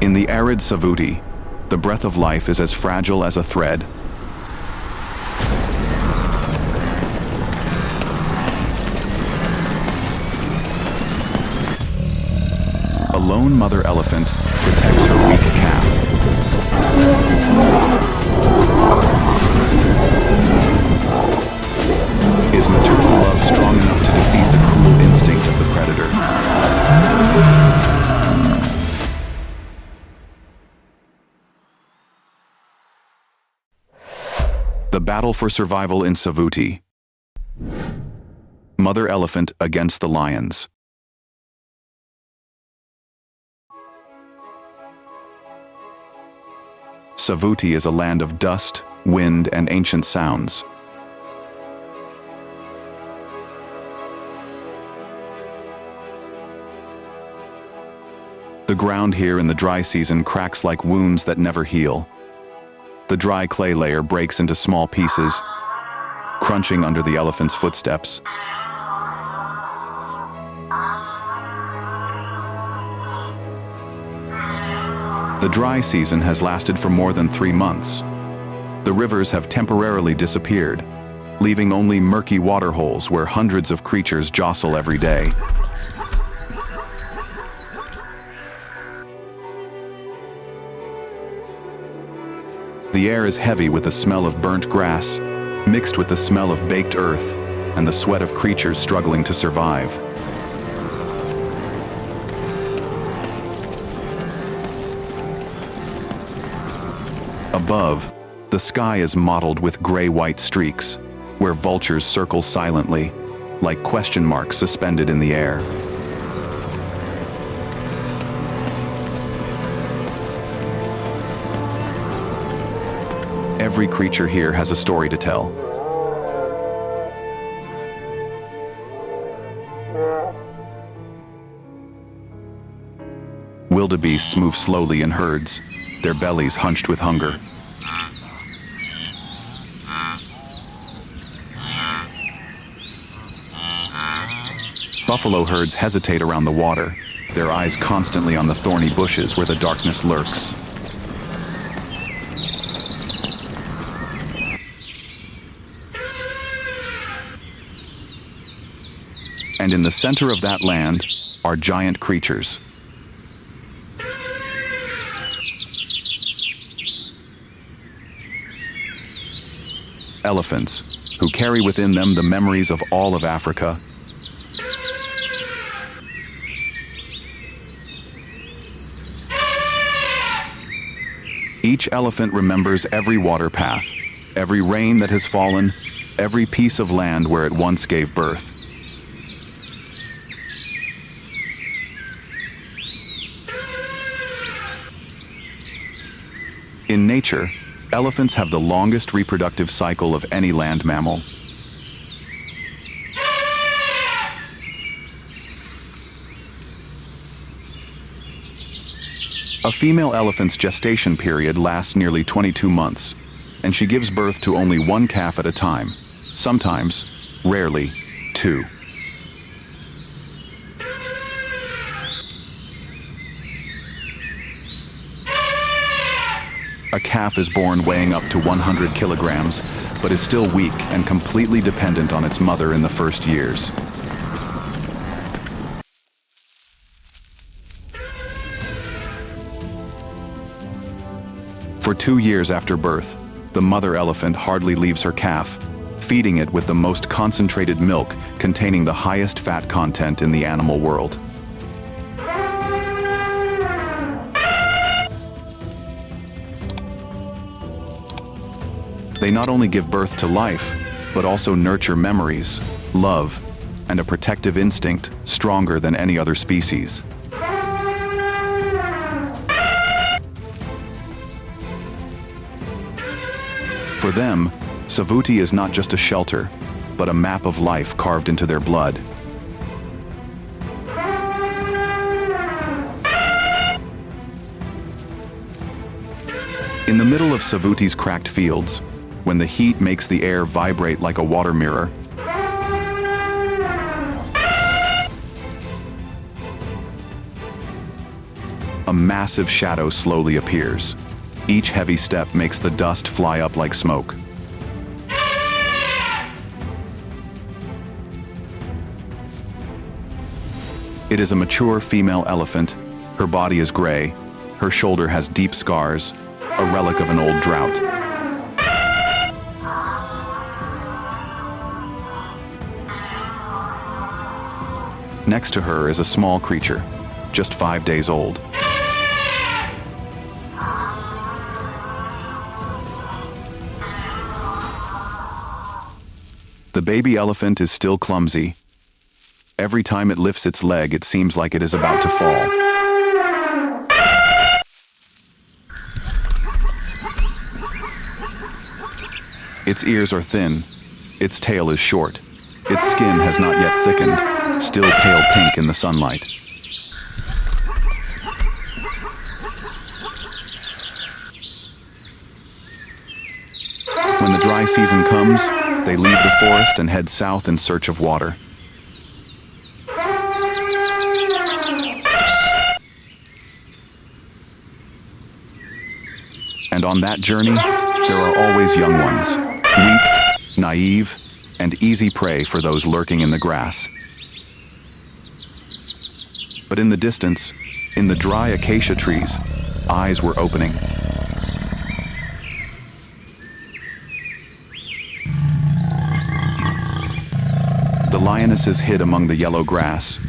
In the arid Savuti, the breath of life is as fragile as a thread. A lone mother elephant protects her weak calf. Is maternal love strong enough to defeat the cruel instinct of the predator? The battle for survival in Savuti. Mother elephant against the lions. Savuti is a land of dust, wind, and ancient sounds. The ground here in the dry season cracks like wounds that never heal. The dry clay layer breaks into small pieces, crunching under the elephant's footsteps. The dry season has lasted for more than 3 months. The rivers have temporarily disappeared, leaving only murky waterholes where hundreds of creatures jostle every day. The air is heavy with the smell of burnt grass, mixed with the smell of baked earth and the sweat of creatures struggling to survive. Above, the sky is mottled with gray-white streaks, where vultures circle silently, like question marks suspended in the air. Every creature here has a story to tell. Wildebeests move slowly in herds, their bellies hunched with hunger. Buffalo herds hesitate around the water, their eyes constantly on the thorny bushes where the darkness lurks. And in the center of that land are giant creatures. Elephants, who carry within them the memories of all of Africa. Each elephant remembers every water path, every rain that has fallen, every piece of land where it once gave birth. In nature, elephants have the longest reproductive cycle of any land mammal. A female elephant's gestation period lasts nearly 22 months, and she gives birth to only 1 calf at a time, sometimes, rarely, 2. A calf is born weighing up to 100 kilograms, but is still weak and completely dependent on its mother in the first years. For 2 years after birth, the mother elephant hardly leaves her calf, feeding it with the most concentrated milk containing the highest fat content in the animal world. They not only give birth to life, but also nurture memories, love, and a protective instinct stronger than any other species. For them, Savuti is not just a shelter, but a map of life carved into their blood. In the middle of Savuti's cracked fields, when the heat makes the air vibrate like a water mirror, a massive shadow slowly appears. Each heavy step makes the dust fly up like smoke. It is a mature female elephant. Her body is gray. Her shoulder has deep scars, a relic of an old drought. Next to her is a small creature, just 5 days old. The baby elephant is still clumsy. Every time it lifts its leg, it seems like it is about to fall. Its ears are thin, its tail is short, its skin has not yet thickened, still pale pink in the sunlight. When the dry season comes, they leave the forest and head south in search of water. And on that journey, there are always young ones, weak, naive, and easy prey for those lurking in the grass. But in the distance, in the dry acacia trees, eyes were opening. The lionesses hid among the yellow grass.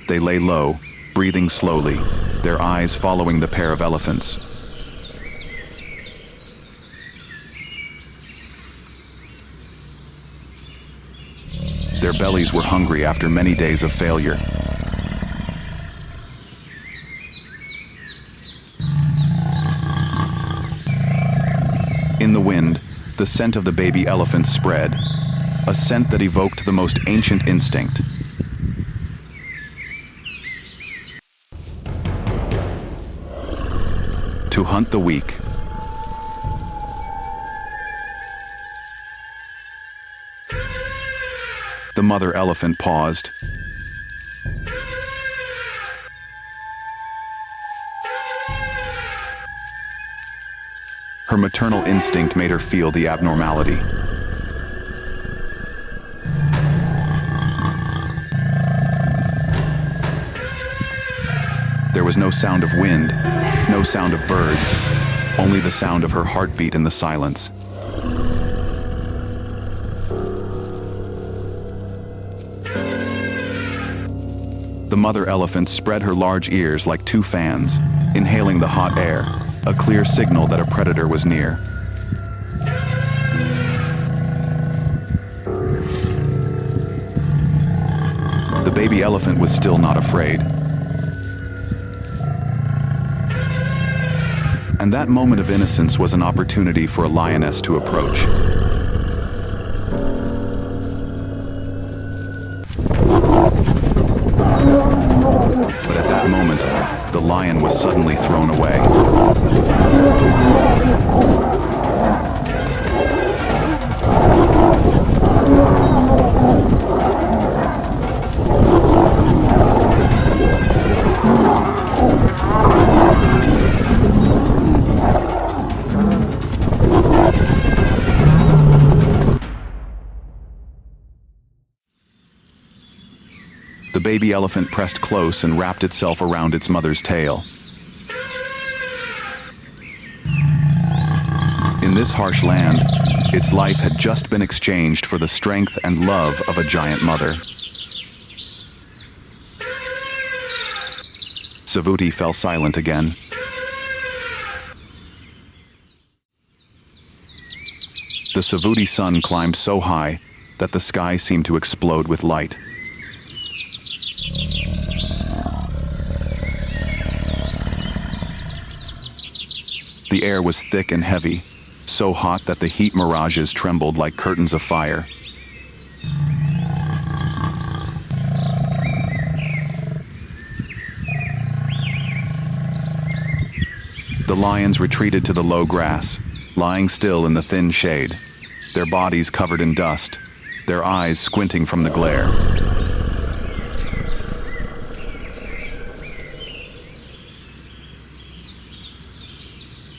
They lay low, breathing slowly, their eyes following the pair of elephants. Their bellies were hungry after many days of failure. In the wind, the scent of the baby elephant spread, a scent that evoked the most ancient instinct. To hunt the weak. The mother elephant paused. Her maternal instinct made her feel the abnormality. There was no sound of wind, no sound of birds, only the sound of her heartbeat in the silence. The mother elephant spread her large ears like two fans, inhaling the hot air, a clear signal that a predator was near. The baby elephant was still not afraid. And that moment of innocence was an opportunity for a lioness to approach. But at that moment, the lion was suddenly thrown away. The baby elephant pressed close and wrapped itself around its mother's tail. In this harsh land, its life had just been exchanged for the strength and love of a giant mother. Savuti fell silent again. The Savuti sun climbed so high that the sky seemed to explode with light. The air was thick and heavy, so hot that the heat mirages trembled like curtains of fire. The lions retreated to the low grass, lying still in the thin shade, their bodies covered in dust, their eyes squinting from the glare.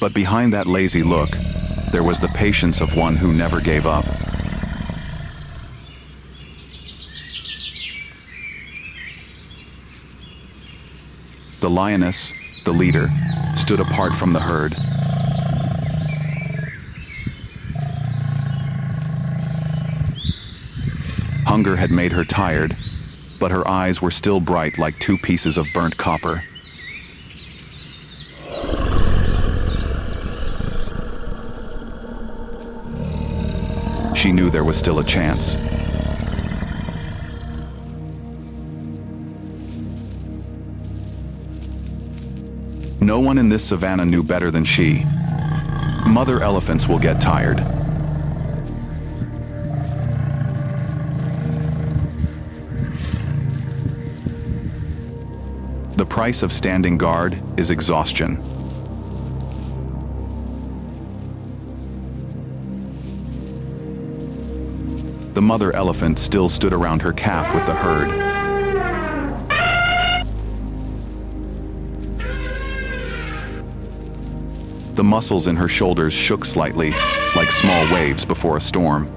But behind that lazy look, there was the patience of one who never gave up. The lioness, the leader, stood apart from the herd. Hunger had made her tired, but her eyes were still bright like two pieces of burnt copper. She knew there was still a chance. No one in this savanna knew better than she. Mother elephants will get tired. The price of standing guard is exhaustion. The mother elephant still stood around her calf with the herd. The muscles in her shoulders shook slightly, like small waves before a storm.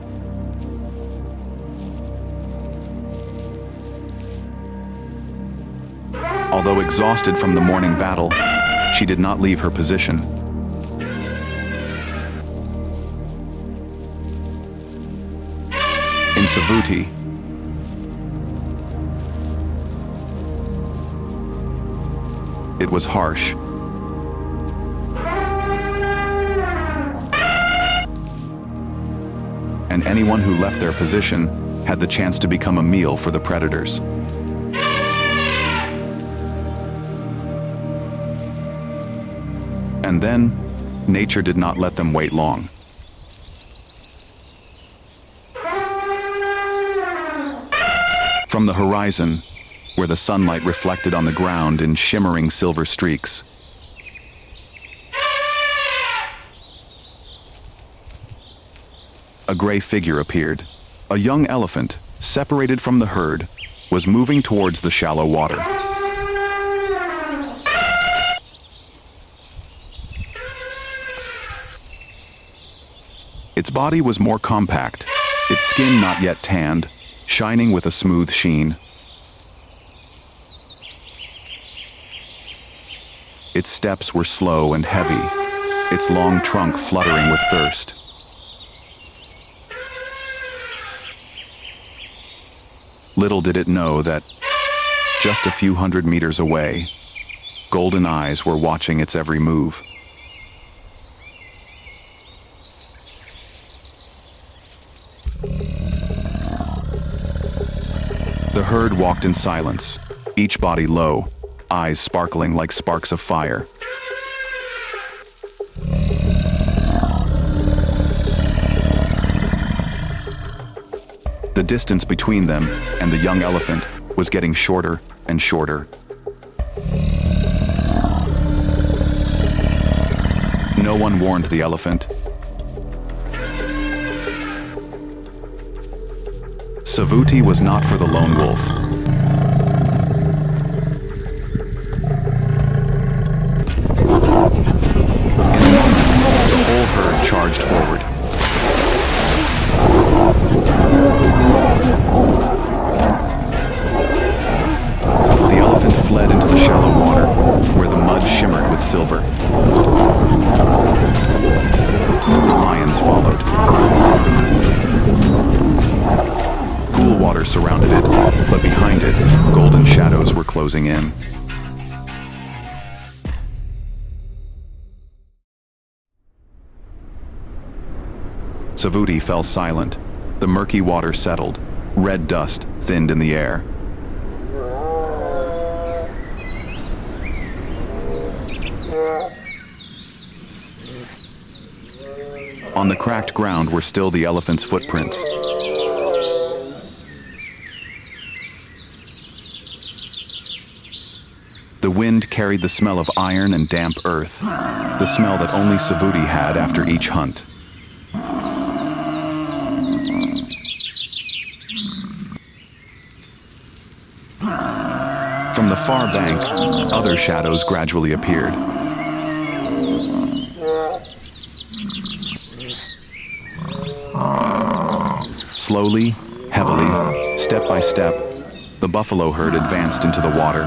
Although exhausted from the morning battle, she did not leave her position. In Savuti, it was harsh. And anyone who left their position had the chance to become a meal for the predators. And then, nature did not let them wait long. From the horizon, where the sunlight reflected on the ground in shimmering silver streaks, a gray figure appeared. A young elephant, separated from the herd, was moving towards the shallow water. Its body was more compact, its skin not yet tanned, shining with a smooth sheen. Its steps were slow and heavy, its long trunk fluttering with thirst. Little did it know that, just a few hundred meters away, golden eyes were watching its every move. The herd walked in silence, each body low, eyes sparkling like sparks of fire. The distance between them and the young elephant was getting shorter and shorter. No one warned the elephant. Savuti was not for the lone wolf. In a moment, the whole herd charged forward. The elephant fled into the shallow water, where the mud shimmered with silver. The lions followed. Cool water surrounded it, but behind it, golden shadows were closing in. Savuti fell silent. The murky water settled. Red dust thinned in the air. On the cracked ground were still the elephant's footprints. The wind carried the smell of iron and damp earth, the smell that only Savuti had after each hunt. From the far bank, other shadows gradually appeared. Slowly, heavily, step by step, the buffalo herd advanced into the water.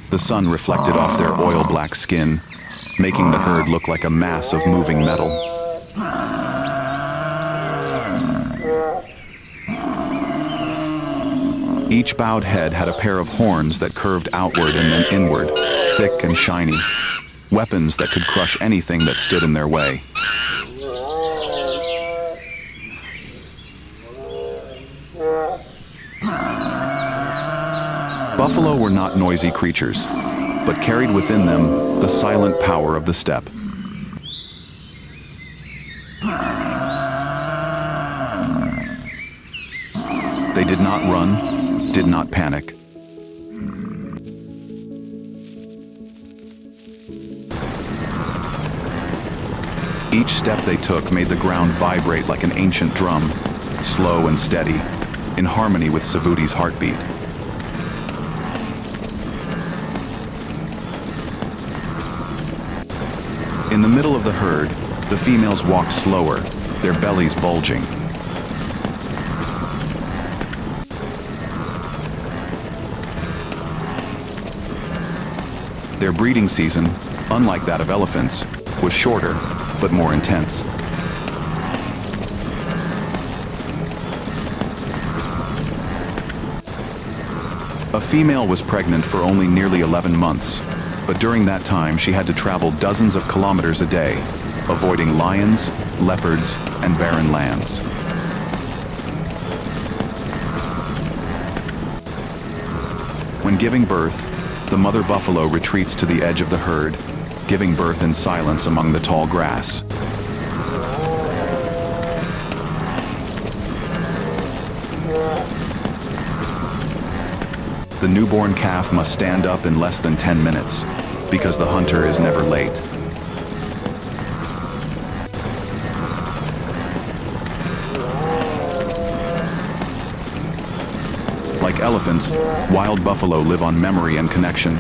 The sun reflected off their oil-black skin, making the herd look like a mass of moving metal. Each bowed head had a pair of horns that curved outward and then inward, thick and shiny, weapons that could crush anything that stood in their way. Buffalo were not noisy creatures, but carried within them the silent power of the steppe. They did not run, did not panic. Each step they took made the ground vibrate like an ancient drum, slow and steady, in harmony with Savuti's heartbeat. In the middle of the herd, the females walked slower, their bellies bulging. Their breeding season, unlike that of elephants, was shorter, but more intense. A female was pregnant for only nearly 11 months, but during that time she had to travel dozens of kilometers a day, avoiding lions, leopards, and barren lands. When giving birth, the mother buffalo retreats to the edge of the herd, giving birth in silence among the tall grass. The newborn calf must stand up in less than 10 minutes, because the hunter is never late. Like elephants, wild buffalo live on memory and connection.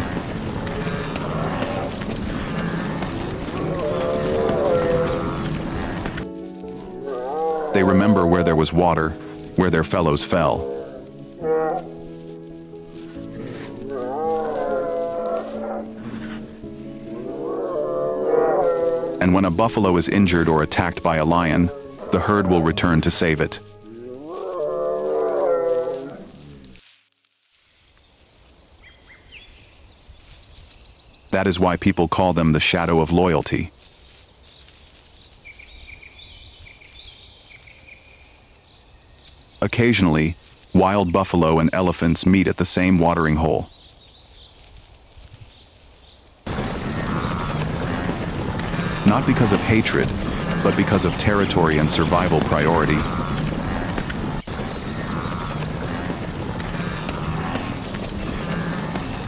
They remember where there was water, where their fellows fell. And when a buffalo is injured or attacked by a lion, the herd will return to save it. That is why people call them the shadow of loyalty. Occasionally, wild buffalo and elephants meet at the same watering hole. Not because of hatred, but because of territory and survival priority.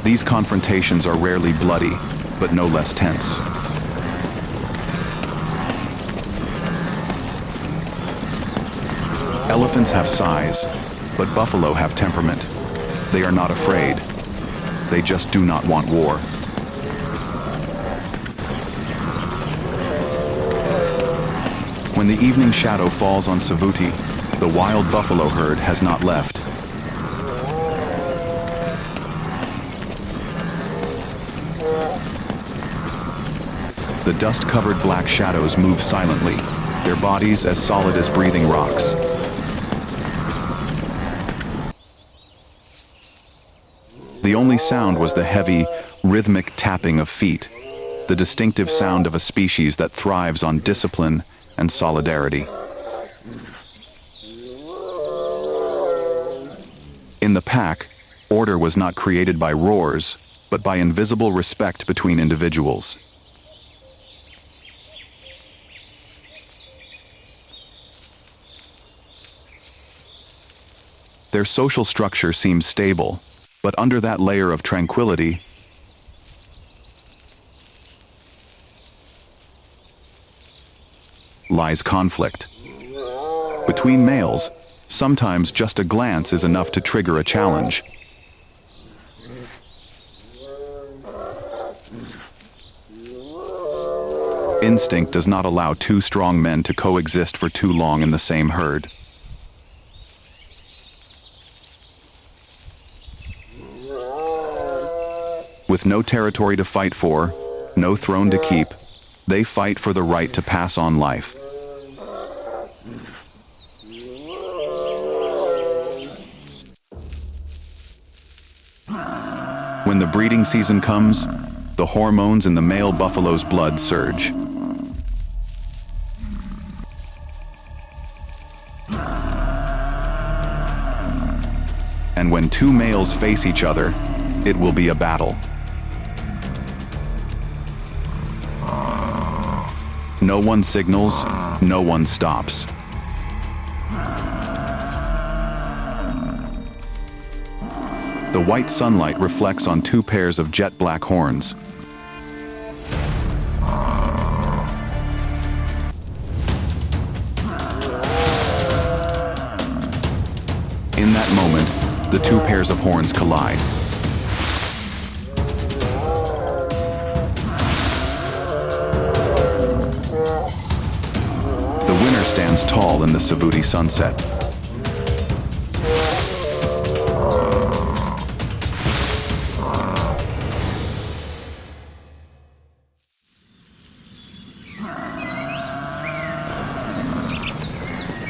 These confrontations are rarely bloody, but no less tense. Elephants have size, but buffalo have temperament. They are not afraid. They just do not want war. When the evening shadow falls on Savuti, the wild buffalo herd has not left. The dust-covered black shadows move silently, their bodies as solid as breathing rocks. The only sound was the heavy, rhythmic tapping of feet, the distinctive sound of a species that thrives on discipline and solidarity. In the pack, order was not created by roars, but by invisible respect between individuals. Their social structure seems stable, but under that layer of tranquility, lies conflict. Between males, sometimes just a glance is enough to trigger a challenge. Instinct does not allow two strong men to coexist for too long in the same herd. With no territory to fight for, no throne to keep, they fight for the right to pass on life. When the breeding season comes, the hormones in the male buffalo's blood surge. And when two males face each other, it will be a battle. No one signals, no one stops. The white sunlight reflects on two pairs of jet black horns. In that moment, the two pairs of horns collide. The winner stands tall in the Savuti sunset.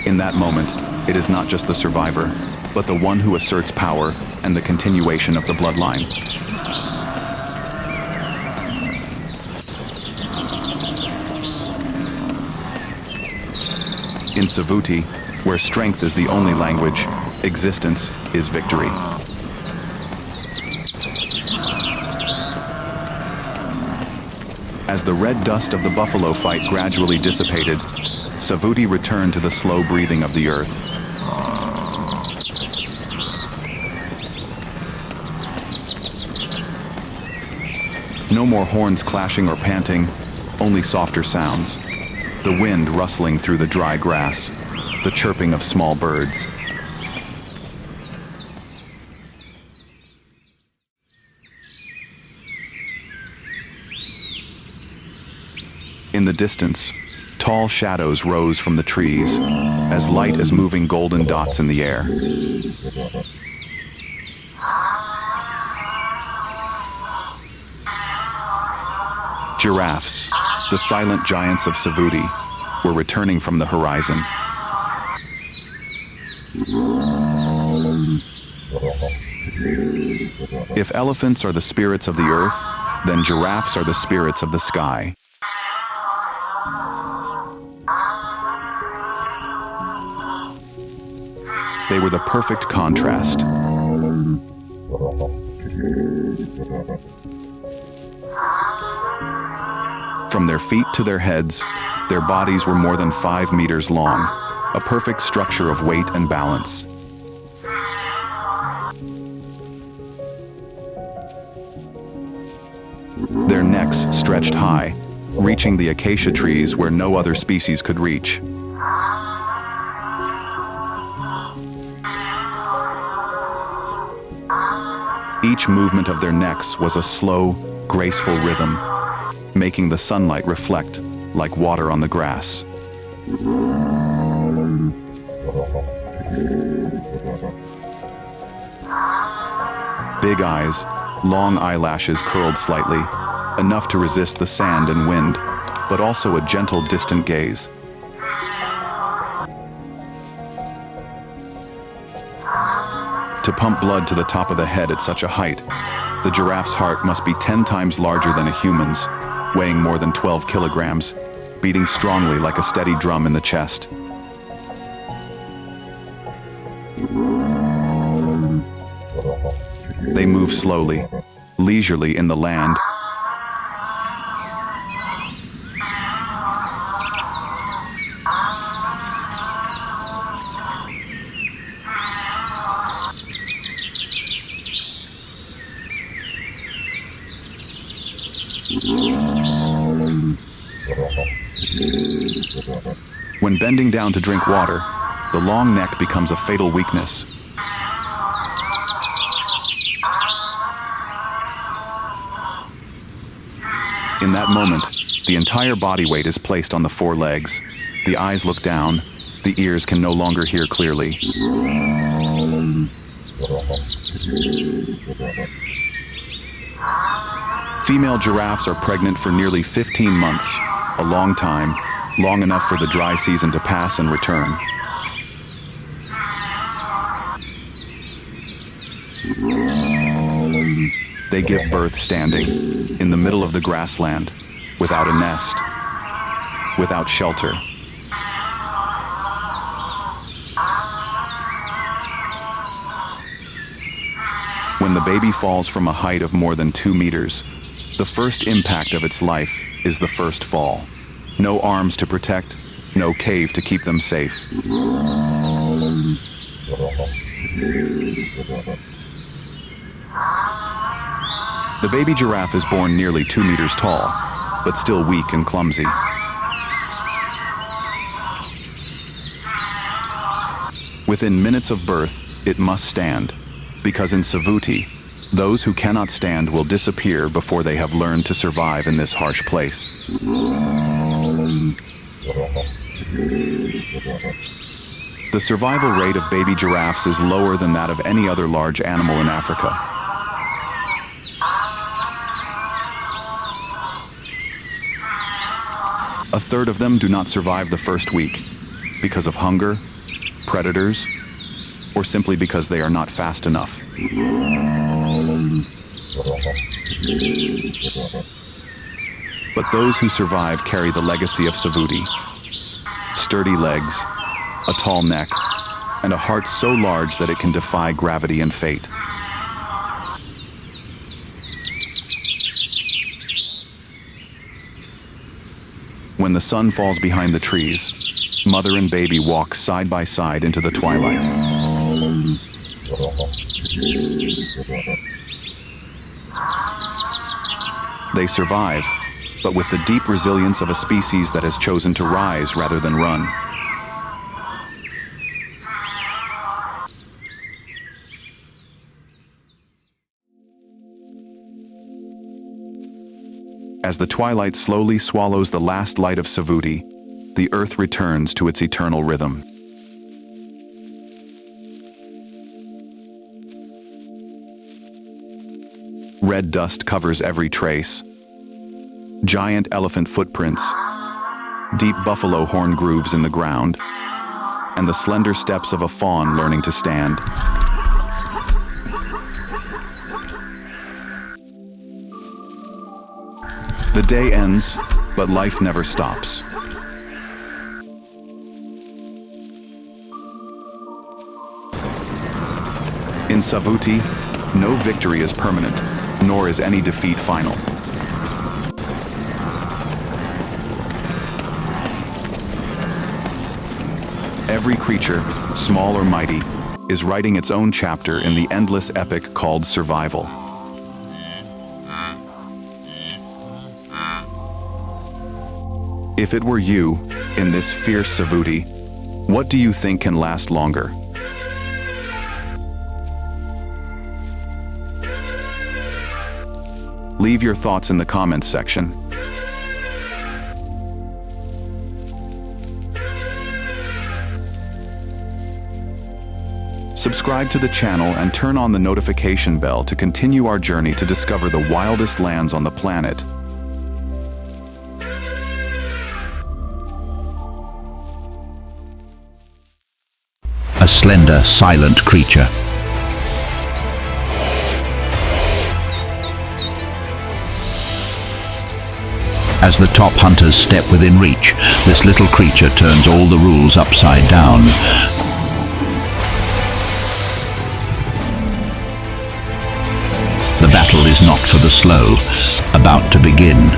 In that moment, it is not just the survivor, but the one who asserts power and the continuation of the bloodline. In Savuti, where strength is the only language, existence is victory. As the red dust of the buffalo fight gradually dissipated, Savuti returned to the slow breathing of the earth. No more horns clashing or panting, only softer sounds. The wind rustling through the dry grass, the chirping of small birds. In the distance, tall shadows rose from the trees, as light as moving golden dots in the air. Giraffes, the silent giants of Savuti, were returning from the horizon. If elephants are the spirits of the earth, then giraffes are the spirits of the sky. They were the perfect contrast. From their feet to their heads, their bodies were more than 5 meters long, a perfect structure of weight and balance. Their necks stretched high, reaching the acacia trees where no other species could reach. Each movement of their necks was a slow, graceful rhythm, making the sunlight reflect like water on the grass. Big eyes, long eyelashes curled slightly, enough to resist the sand and wind, but also a gentle, distant gaze. To pump blood to the top of the head at such a height, the giraffe's heart must be 10 times larger than a human's, weighing more than 12 kilograms, beating strongly like a steady drum in the chest. They move slowly, leisurely in the land, When bending down to drink water, the long neck becomes a fatal weakness. In that moment, the entire body weight is placed on the four legs. The eyes look down. The ears can no longer hear clearly. Female giraffes are pregnant for nearly 15 months, a long time, long enough for the dry season to pass and return. They give birth standing, in the middle of the grassland, without a nest, without shelter. When the baby falls from a height of more than 2 meters, the first impact of its life is the first fall. No arms to protect, no cave to keep them safe. The baby giraffe is born nearly 2 meters tall, but still weak and clumsy. Within minutes of birth, it must stand, because in Savuti, those who cannot stand will disappear before they have learned to survive in this harsh place. The survival rate of baby giraffes is lower than that of any other large animal in Africa. A third of them do not survive the first week because of hunger, predators, or simply because they are not fast enough. But those who survive carry the legacy of Savuti: sturdy legs, a tall neck, and a heart so large that it can defy gravity and fate. When the sun falls behind the trees, mother and baby walk side by side into the twilight. They survive, but with the deep resilience of a species that has chosen to rise rather than run. As the twilight slowly swallows the last light of Savuti, the earth returns to its eternal rhythm. Red dust covers every trace. Giant elephant footprints, deep buffalo horn grooves in the ground, and the slender steps of a fawn learning to stand. The day ends, but life never stops. In Savuti, no victory is permanent, nor is any defeat final. Every creature, small or mighty, is writing its own chapter in the endless epic called survival. If it were you, in this fierce Savuti, what do you think can last longer? Leave your thoughts in the comments section. Subscribe to the channel and turn on the notification bell to continue our journey to discover the wildest lands on the planet. A slender, silent creature. As the top hunters step within reach, this little creature turns all the rules upside down. The battle is not for the slow, about to begin.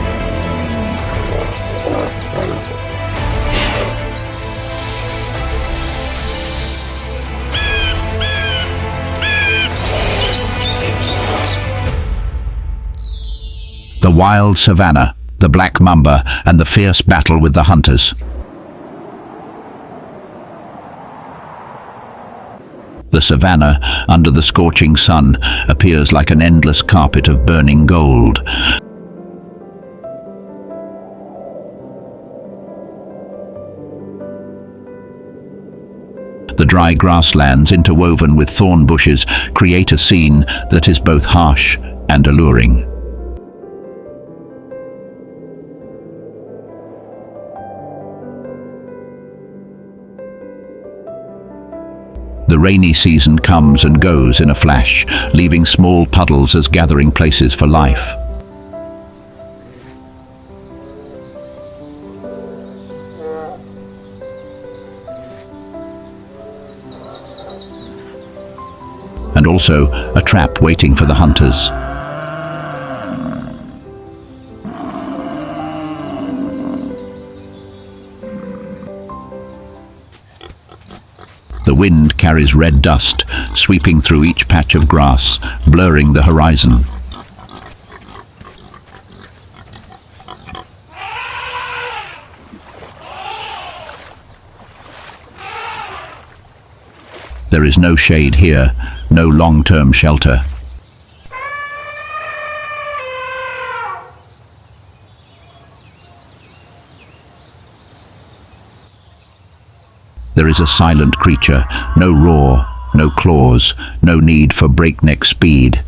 The wild savanna, the black mamba, and the fierce battle with the hunters. The savanna, under the scorching sun, appears like an endless carpet of burning gold. The dry grasslands, interwoven with thorn bushes, create a scene that is both harsh and alluring. The rainy season comes and goes in a flash, leaving small puddles as gathering places for life. And also a trap waiting for the hunters. The wind carries red dust, sweeping through each patch of grass, blurring the horizon. There is no shade here, no long-term shelter. There is a silent creature, no roar, no claws, no need for breakneck speed.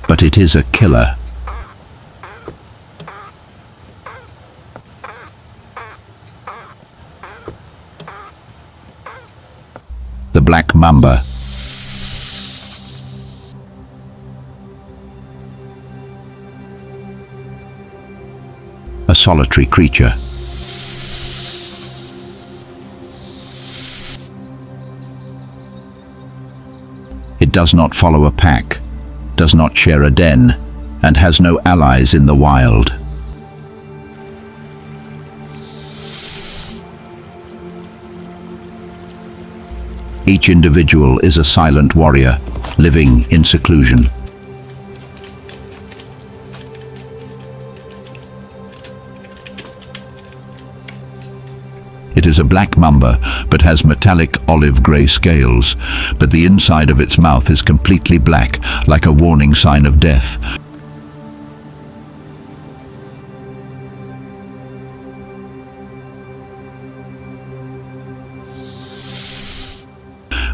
But it is a killer. The black mamba. A solitary creature. It does not follow a pack, does not share a den, and has no allies in the wild. Each individual is a silent warrior, living in seclusion. It is a black mamba, but has metallic olive-grey scales, but the inside of its mouth is completely black, like a warning sign of death.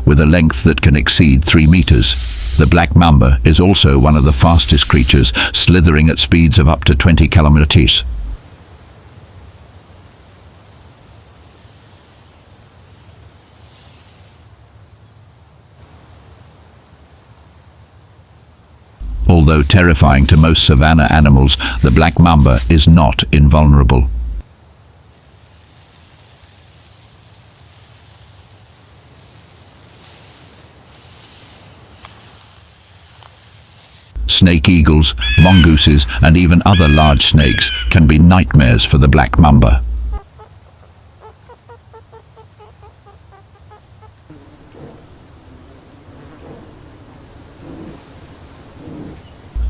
With a length that can exceed 3 meters, the black mamba is also one of the fastest creatures, slithering at speeds of up to 20 kilometers. Although terrifying to most savanna animals, the black mamba is not invulnerable. Snake eagles, mongooses, and even other large snakes can be nightmares for the black mamba.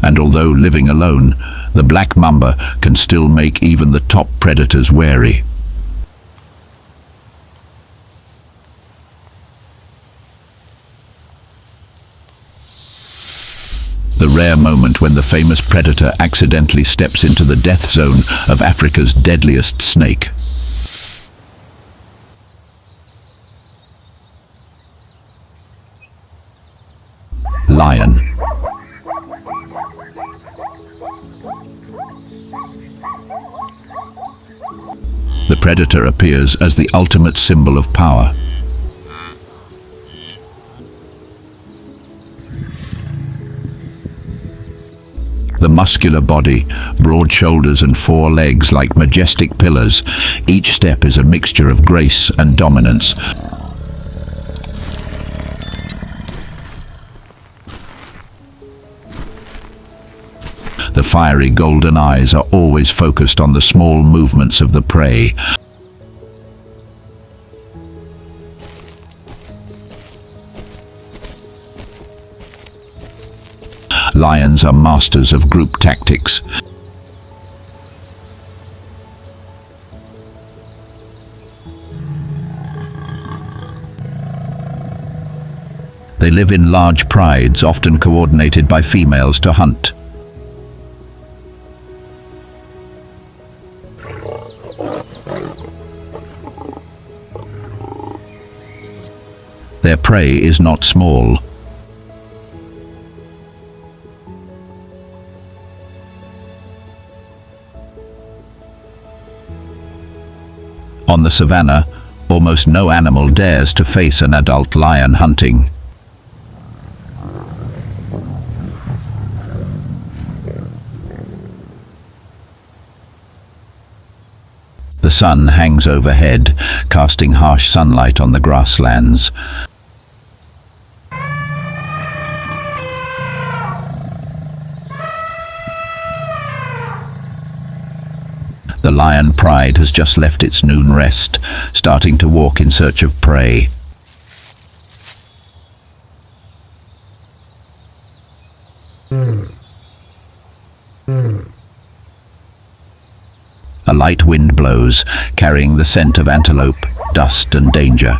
And although living alone, the black mamba can still make even the top predators wary. The rare moment when the famous predator accidentally steps into the death zone of Africa's deadliest snake. Lion. The predator appears as the ultimate symbol of power. The muscular body, broad shoulders and 4 legs like majestic pillars, each step is a mixture of grace and dominance. The fiery golden eyes are always focused on the small movements of the prey. Lions are masters of group tactics. They live in large prides, often coordinated by females to hunt. Their prey is not small. On the savannah, almost no animal dares to face an adult lion hunting. The sun hangs overhead, casting harsh sunlight on the grasslands. The lion pride has just left its noon rest, starting to walk in search of prey. A light wind blows, carrying the scent of antelope, dust and danger.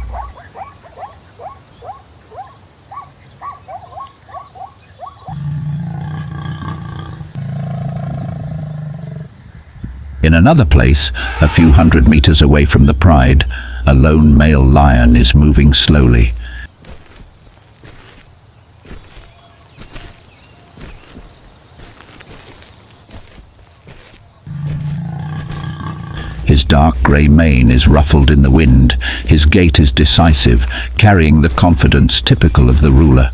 In another place, a few hundred meters away from the pride, a lone male lion is moving slowly. His dark grey mane is ruffled in the wind. His gait is decisive, carrying the confidence typical of the ruler.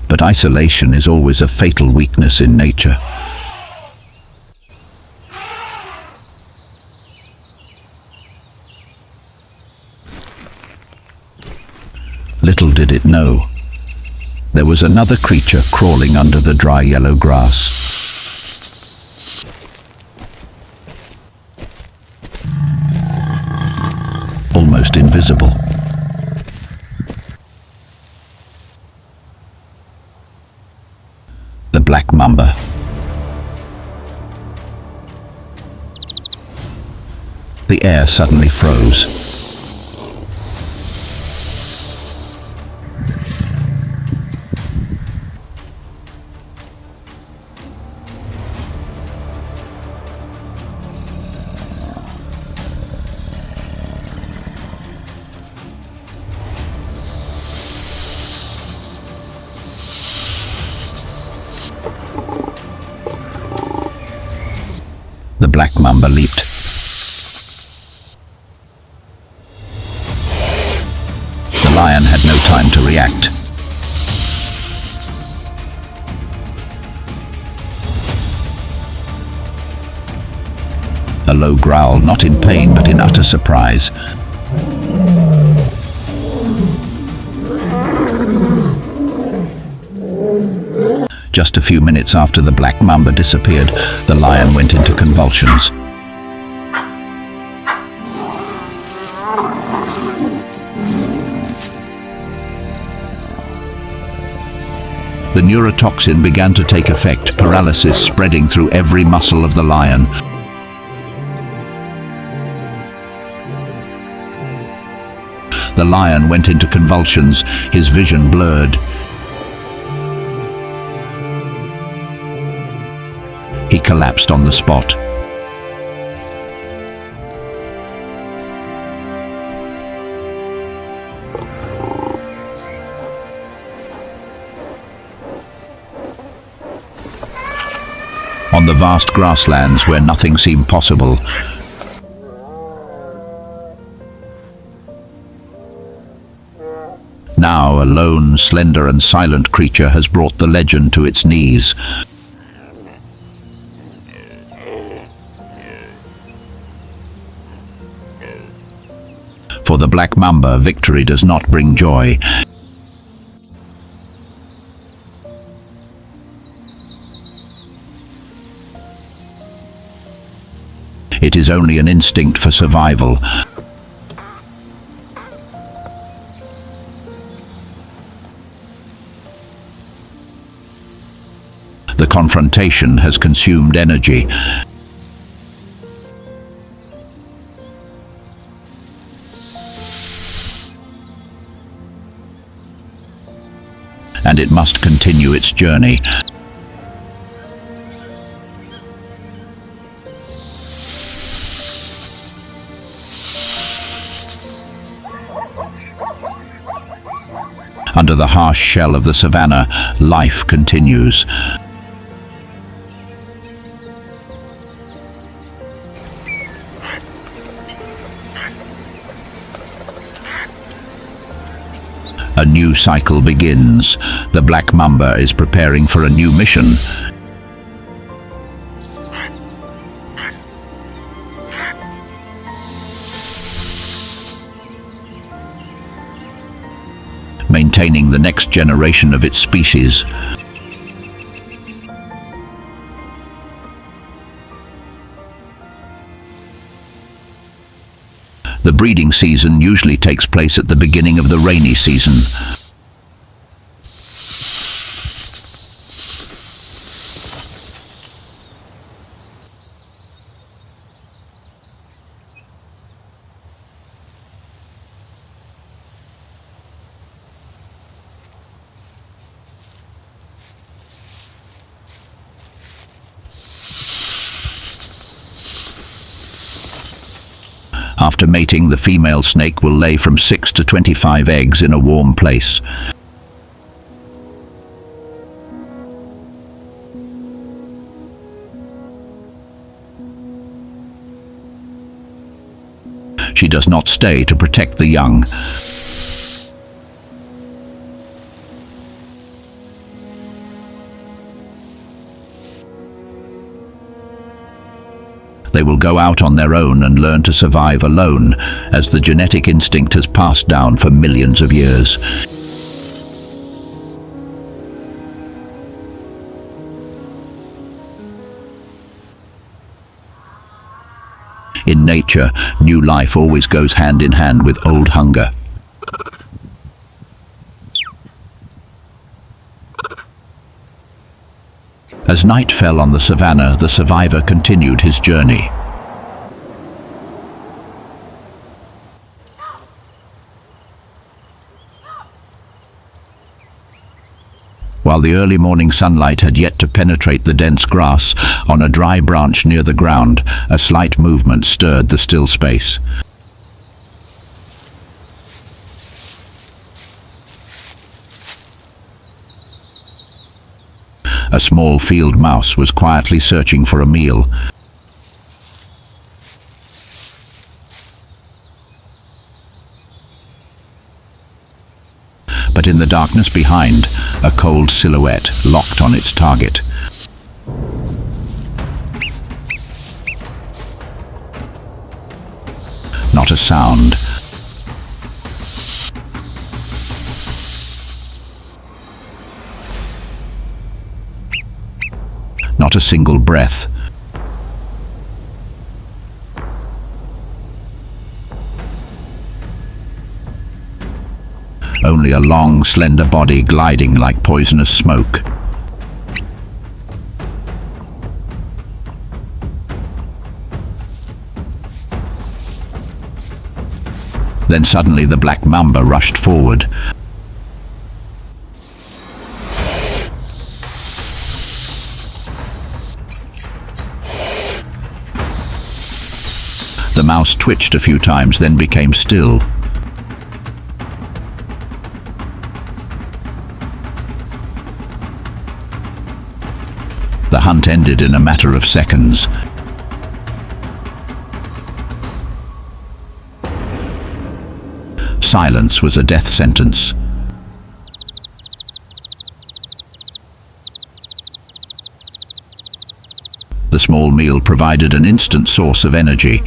But isolation is always a fatal weakness in nature. Little did it know, there was another creature crawling under the dry yellow grass. Almost invisible. The black mamba. The air suddenly froze. The black mamba leaped. The lion had no time to react. A low growl, not in pain but in utter surprise. Just a few minutes after the black mamba disappeared, the lion went into convulsions. The neurotoxin began to take effect, paralysis spreading through every muscle of the lion. The lion went into convulsions, his vision blurred. He collapsed on the spot. On the vast grasslands where nothing seemed possible, now a lone, slender and silent creature has brought the legend to its knees. For the black mamba, victory does not bring joy. It is only an instinct for survival. The confrontation has consumed energy. must continue its journey. Under the harsh shell of the savannah, life continues. A new cycle begins. The black mamba is preparing for a new mission. Maintaining the next generation of its species. The breeding season usually takes place at the beginning of the rainy season. After mating, the female snake will lay from 6 to 25 eggs in a warm place. She does not stay to protect the young. They will go out on their own and learn to survive alone, as the genetic instinct has passed down for millions of years. In nature, new life always goes hand in hand with old hunger. As night fell on the savannah, the survivor continued his journey. While the early morning sunlight had yet to penetrate the dense grass, on a dry branch near the ground, a slight movement stirred the still space. A small field mouse was quietly searching for a meal. But in the darkness behind, a cold silhouette locked on its target. Not a sound. Not a single breath. Only a long, slender body gliding like poisonous smoke. Then suddenly the black mamba rushed forward. The mouse twitched a few times, then became still. The hunt ended in a matter of seconds. Silence was a death sentence. The small meal provided an instant source of energy.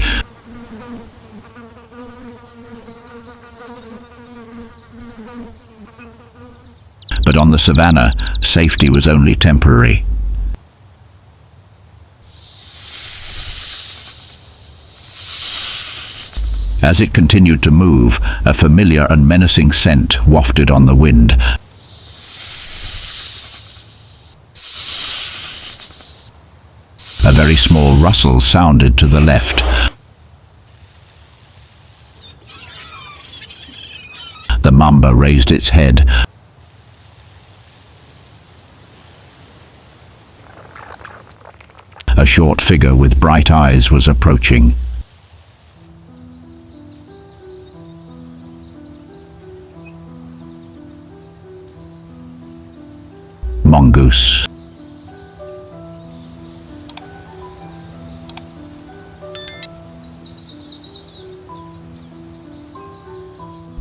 But on the savannah, safety was only temporary. As it continued to move, a familiar and menacing scent wafted on the wind. A very small rustle sounded to the left. The mamba raised its head. A short figure with bright eyes was approaching. Mongoose.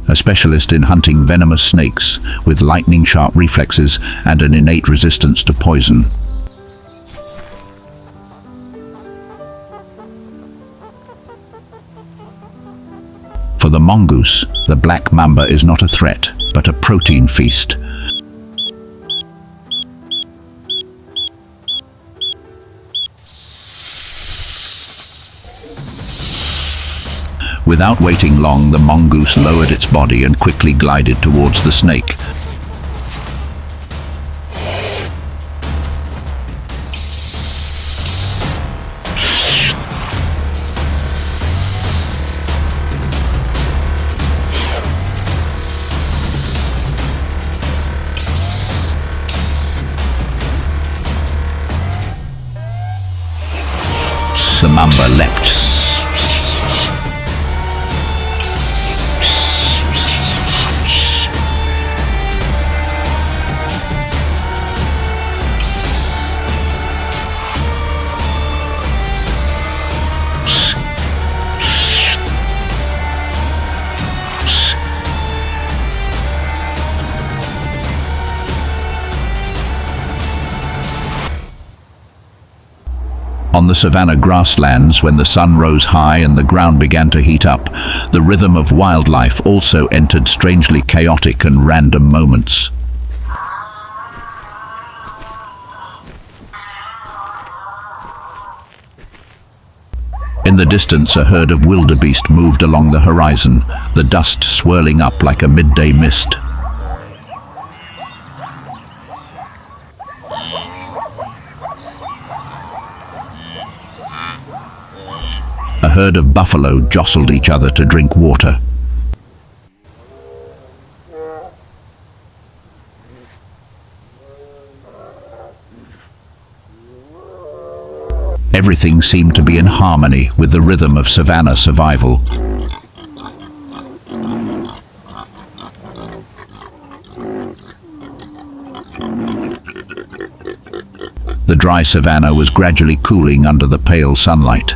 A specialist in hunting venomous snakes with lightning-sharp reflexes and an innate resistance to poison. For the mongoose, the black mamba is not a threat, but a protein feast. Without waiting long, the mongoose lowered its body and quickly glided towards the snake. The mamba leapt. On the savanna grasslands, when the sun rose high and the ground began to heat up, the rhythm of wildlife also entered strangely chaotic and random moments. In the distance, a herd of wildebeest moved along the horizon, the dust swirling up like a midday mist. A herd of buffalo jostled each other to drink water. Everything seemed to be in harmony with the rhythm of savanna survival. The dry savanna was gradually cooling under the pale sunlight.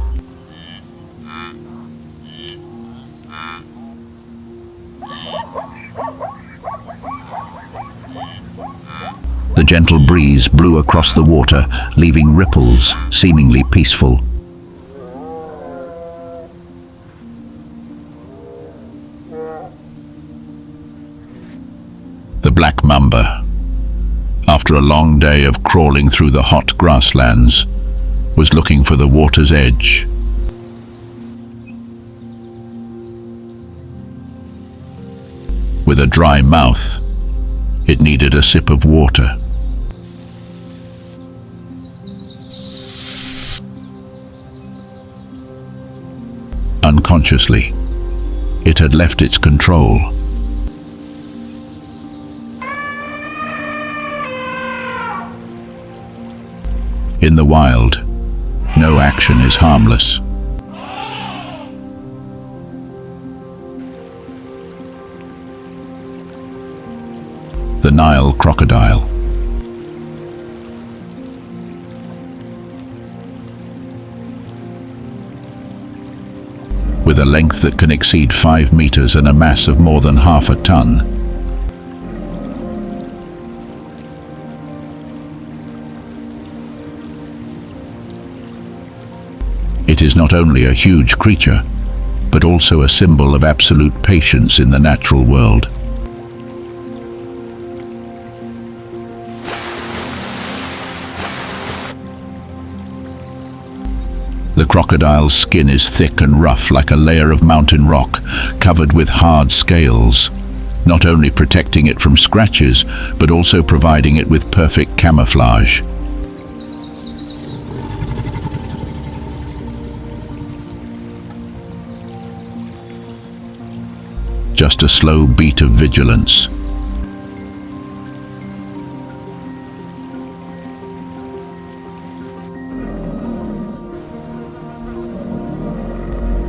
The gentle breeze blew across the water, leaving ripples, seemingly peaceful. The black mamba, after a long day of crawling through the hot grasslands, was looking for the water's edge. With a dry mouth, it needed a sip of water. Unconsciously, it had left its control. In the wild, no action is harmless. The Nile crocodile. With a length that can exceed 5 meters and a mass of more than half a ton. It is not only a huge creature, but also a symbol of absolute patience in the natural world. The crocodile's skin is thick and rough like a layer of mountain rock, covered with hard scales, not only protecting it from scratches, but also providing it with perfect camouflage. Just a slow beat of vigilance.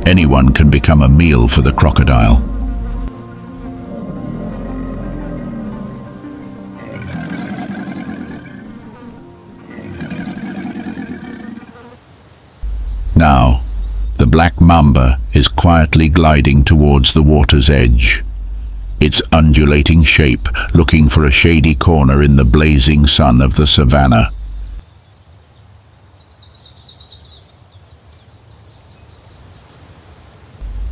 Anyone can become a meal for the crocodile. Now, the black mamba is quietly gliding towards the water's edge, its undulating shape looking for a shady corner in the blazing sun of the savannah.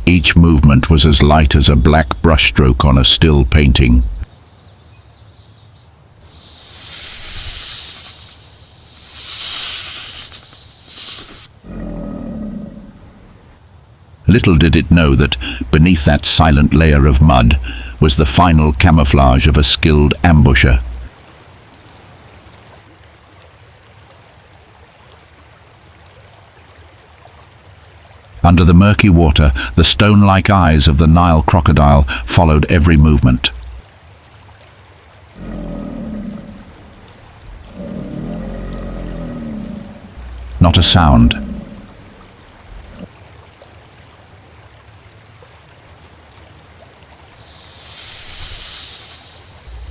Each movement was as light as a black brushstroke on a still painting. Little did it know that beneath that silent layer of mud was the final camouflage of a skilled ambusher. Under the murky water, the stone-like eyes of the Nile crocodile followed every movement. Not a sound.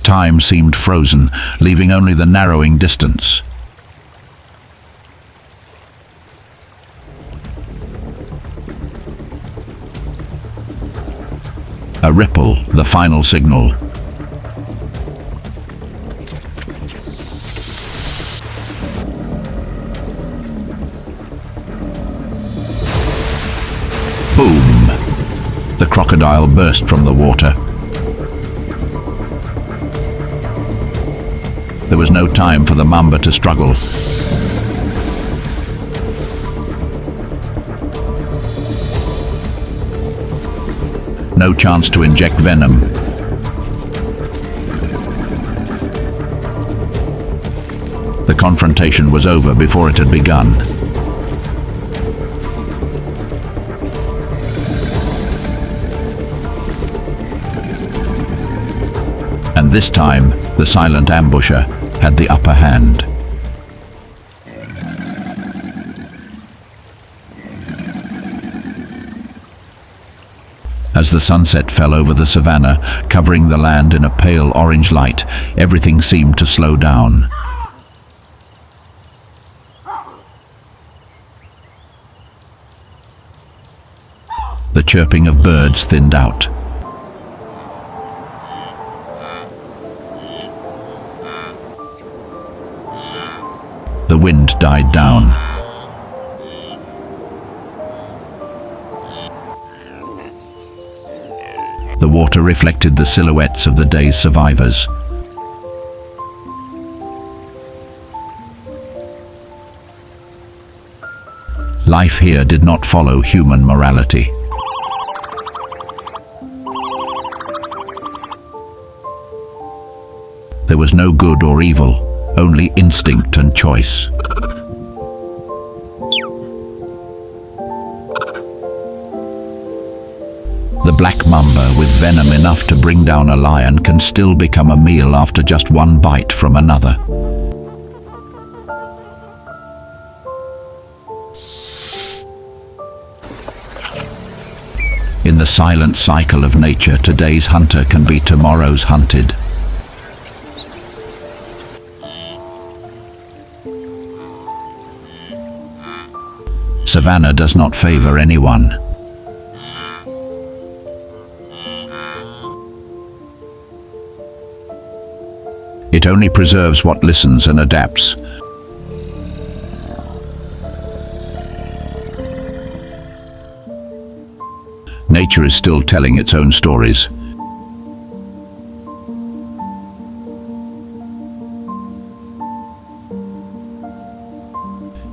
Time seemed frozen, leaving only the narrowing distance. A ripple, the final signal. Boom! The crocodile burst from the water. There was no time for the mamba to struggle. No chance to inject venom. The confrontation was over before it had begun. And this time, the silent ambusher had the upper hand. As the sunset fell over the savannah, covering the land in a pale orange light, everything seemed to slow down. The chirping of birds thinned out. The wind died down. The water reflected the silhouettes of the day's survivors. Life here did not follow human morality. There was no good or evil, only instinct and choice. The black mamba, with venom enough to bring down a lion, can still become a meal after just one bite from another. In the silent cycle of nature, today's hunter can be tomorrow's hunted. Savannah does not favor anyone. It only preserves what listens and adapts. Nature is still telling its own stories.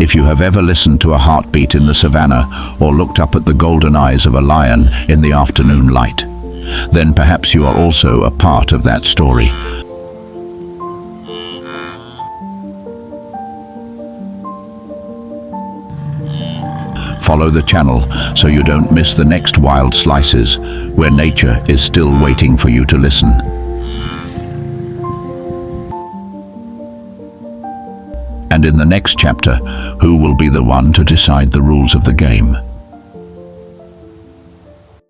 If you have ever listened to a heartbeat in the savannah or looked up at the golden eyes of a lion in the afternoon light, then perhaps you are also a part of that story. Follow the channel so you don't miss the next wild slices, where nature is still waiting for you to listen. And in the next chapter, who will be the one to decide the rules of the game?